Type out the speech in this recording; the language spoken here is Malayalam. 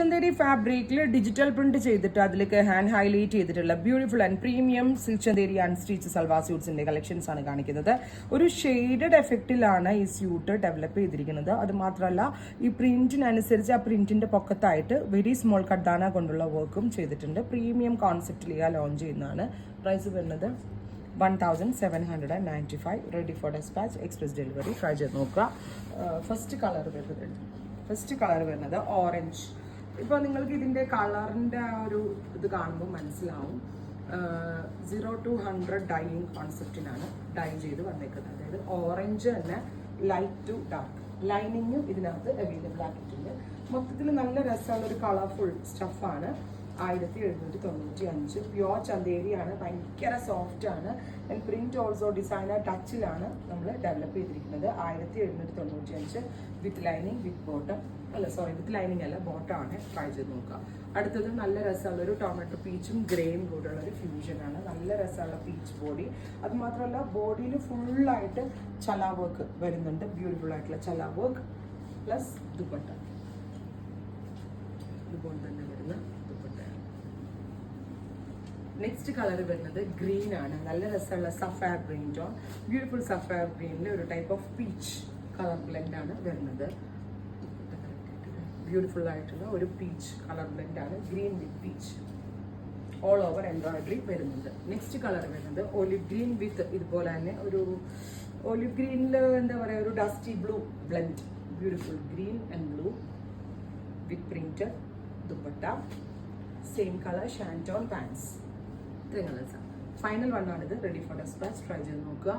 ചന്തേരി ഫാബ്രിക്കിൽ ഡിജിറ്റൽ പ്രിന്റ് ചെയ്തിട്ട് അതിലേക്ക് ഹാൻഡ് ഹൈലൈറ്റ് ചെയ്തിട്ടുള്ള beautiful and premium silk Chanderi unstitch salwar സ്യൂട്ട്സിന്റെ കളക്ഷൻസ് ആണ് കാണിക്കുന്നത്. ഒരു ഷെയ്ഡഡ് എഫക്റ്റിലാണ് ഈ സ്യൂട്ട് ഡെവലപ്പ് ചെയ്തിരിക്കുന്നത്. അത് മാത്രമല്ല ഈ പ്രിന്റിനനുസരിച്ച് ആ പ്രിന്റിന്റെ പൊക്കത്തായിട്ട് വെരി സ്മോൾ കഡാന കൊണ്ടുള്ള വർക്കും ചെയ്തിട്ടുണ്ട്. പ്രീമിയം കോൺസെപ്റ്റിൽ ലോഞ്ച് ചെയ്യുന്നതാണ്. പ്രൈസ് വരുന്നത് 1795. Ready for despatch, express delivery. Try ചെയ്ത് നോക്കുക. ഫസ്റ്റ് കളർ വരുന്നത് ഓറഞ്ച്. ഇപ്പോൾ നിങ്ങൾക്ക് ഇതിൻ്റെ കളറിൻ്റെ ആ ഒരു ഇത് കാണുമ്പോൾ മനസ്സിലാവും 0 to 100 ഡൈയിങ് കോൺസെപ്റ്റിനാണ് ഡൈ ചെയ്ത് വന്നേക്കുന്നത്. അതായത് ഓറഞ്ച് തന്നെ ലൈറ്റ് ടു ഡാർക്ക് ലൈനിങ്ങും ഇതിനകത്ത് അവൈലബിൾ ആക്കിയിട്ടുണ്ട്. മൊത്തത്തിൽ നല്ല രസമുള്ള ഒരു കളർഫുൾ സ്റ്റഫാണ്. 1795. പ്യോർ ചന്തേരിയാണ്. ഭയങ്കര സോഫ്റ്റ് ആണ്. ആൻഡ് പ്രിന്റ് ഓൾസോ ഡിസൈനർ ടച്ചിലാണ് നമ്മൾ ഡെവലപ്പ് ചെയ്തിരിക്കുന്നത്. 1795 with lining with bottom with lining അല്ല, ബോട്ടം ആണ്. ട്രൈ ചെയ്ത് നോക്കുക. അടുത്തത് നല്ല രസമുള്ള ഒരു ടൊമാറ്റോ പീച്ചും ഗ്രേയും കൂടെയുള്ള ഒരു ഫ്യൂഷനാണ്. നല്ല രസമുള്ള പീച്ച് ബോഡി. അത് മാത്രമല്ല ബോഡിയിൽ ഫുള്ളായിട്ട് ചല വർക്ക് വരുന്നുണ്ട്. ബ്യൂട്ടിഫുൾ ആയിട്ടുള്ള ചല വർക്ക് പ്ലസ് ദുപ്പട്ട. ഇതുപോലെ തന്നെ വരുന്ന ദുപ്പട്ടയാണ്. നെക്സ്റ്റ് കളർ വരുന്നത് ഗ്രീൻ ആണ്. നല്ല രസമുള്ള sapphire green tone. Beautiful sapphire ഗ്രീനിൽ ഒരു type of peach colour blend ആണ് വരുന്നത്. ബ്യൂട്ടിഫുൾ ആയിട്ടുള്ള ഒരു പീച്ച് കളർ ബ്ലെൻഡ് ആണ്. Green with peach all over embroidery വരുന്നുണ്ട്. നെക്സ്റ്റ് കളർ വരുന്നത് ഒലിവ് ഗ്രീൻ വിത്ത് ഇതുപോലെ തന്നെ ഒരു ഒലിവ് ഗ്രീനിൽ എന്താ പറയുക, ഒരു dusty blue blend. Beautiful green and blue with printed dupatta. Same colour shantoon pants. ഇത്രയും കളേഴ്സാണ്. ഫൈനൽ വണ്ണാണിത്. Ready for despatch. ട്രൈ ചെയ്ത് നോക്കുക.